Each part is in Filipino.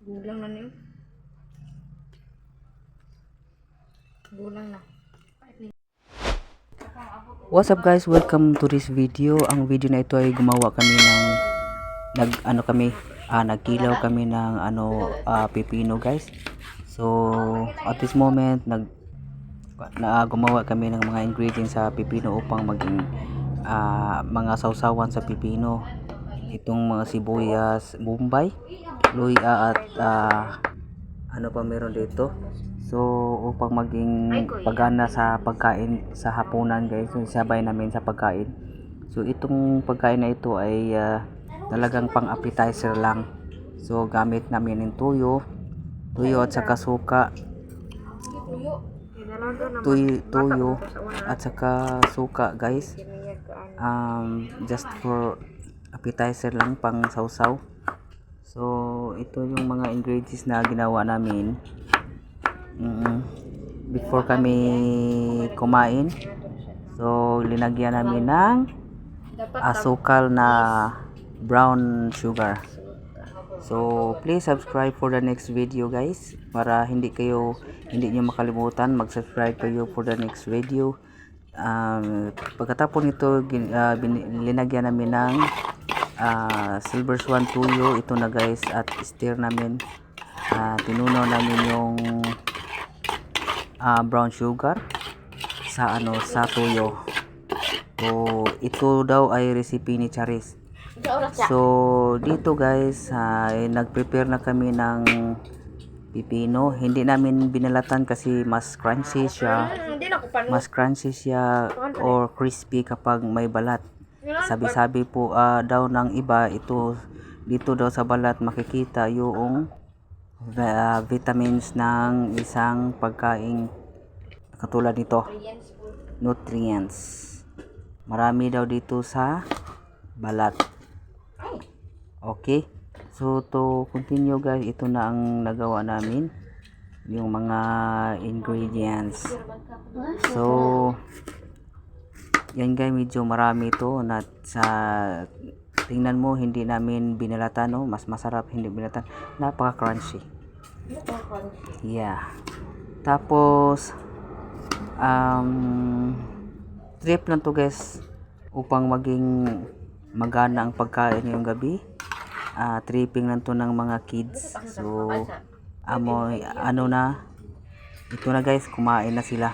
Gulang na niyo. Gulang na. What's up guys, welcome to this video. Ang video na ito ay gumawa kami ng nagkilaw kami ng pipino guys. So at this moment gumawa kami ng mga ingredients sa pipino upang maging mga sausawan sa pipino. Itong mga sibuyas, bombay, luya at ano pa meron dito. So upang maging pagana sa pagkain sa hapunan guys, so isabay namin sa pagkain. So itong pagkain na ito ay talagang pang appetizer lang. So gamit namin ng tuyo at saka suka. Tuyo at saka suka guys. Just for appetizer lang, pang sausaw. So ito yung mga ingredients na ginawa namin before kami kumain. So linagyan namin ng asukal na brown sugar. So please subscribe for the next video guys, para hindi nyo makalimutan mag-subscribe kayo for the next video. Pagkatapos nito linagyan namin ng silver swan tuyo. Ito na guys, at stir namin, tinunaw namin yung brown sugar sa tuyo. So ito daw ay recipe ni Charis. So dito guys, nag-prepare na kami ng pipino. Hindi namin binalatan kasi mas crunchy siya or crispy kapag may balat. Sabi-sabi po daw ng iba, dito daw sa balat makikita yung vitamins ng isang pagkain katulad nito, nutrients. Marami daw dito sa balat. Okay, so to continue guys, ito na ang nagawa namin, yung mga ingredients. So yan guys, medyo marami to, tingnan mo, hindi namin binalatan, no? Mas masarap hindi binalatan. Napaka crunchy. Yeah. Tapos trip lang to guys upang maging magana ang pagkain ngayong gabi. Tripping lang to ng mga kids. So ito na guys, kumain na sila.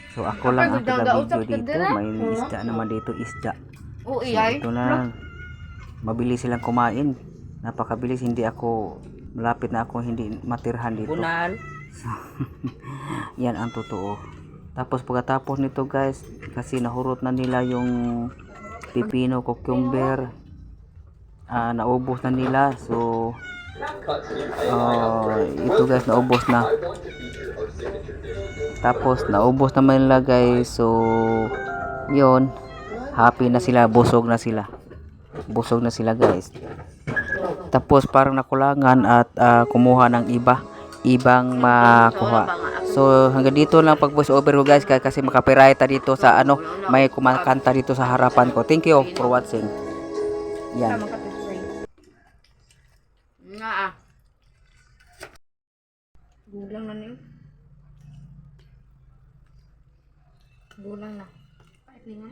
So ako lang ang taga-video dito. May isda naman dito, isda. So ito na, mabilis silang kumain. Napakabilis, malapit na ako hindi matirhan dito. So, yan ang totoo. Tapos pagkatapos nito guys, kasi nahurot na nila yung pipino, cucumber, naubos na nila. So ito guys, naubos na. Tapos naubos naman nila guys. So yun, happy na sila, busog na sila guys. Tapos parang nakulangan at kumuha ng ibang makuha. So hanggang dito lang pag voice over ko guys, kasi makapiright dito sa may kumakanta dito sa harapan ko. Thank you for watching. Yan. Gulang na niyo. Gulang na. Pait nga.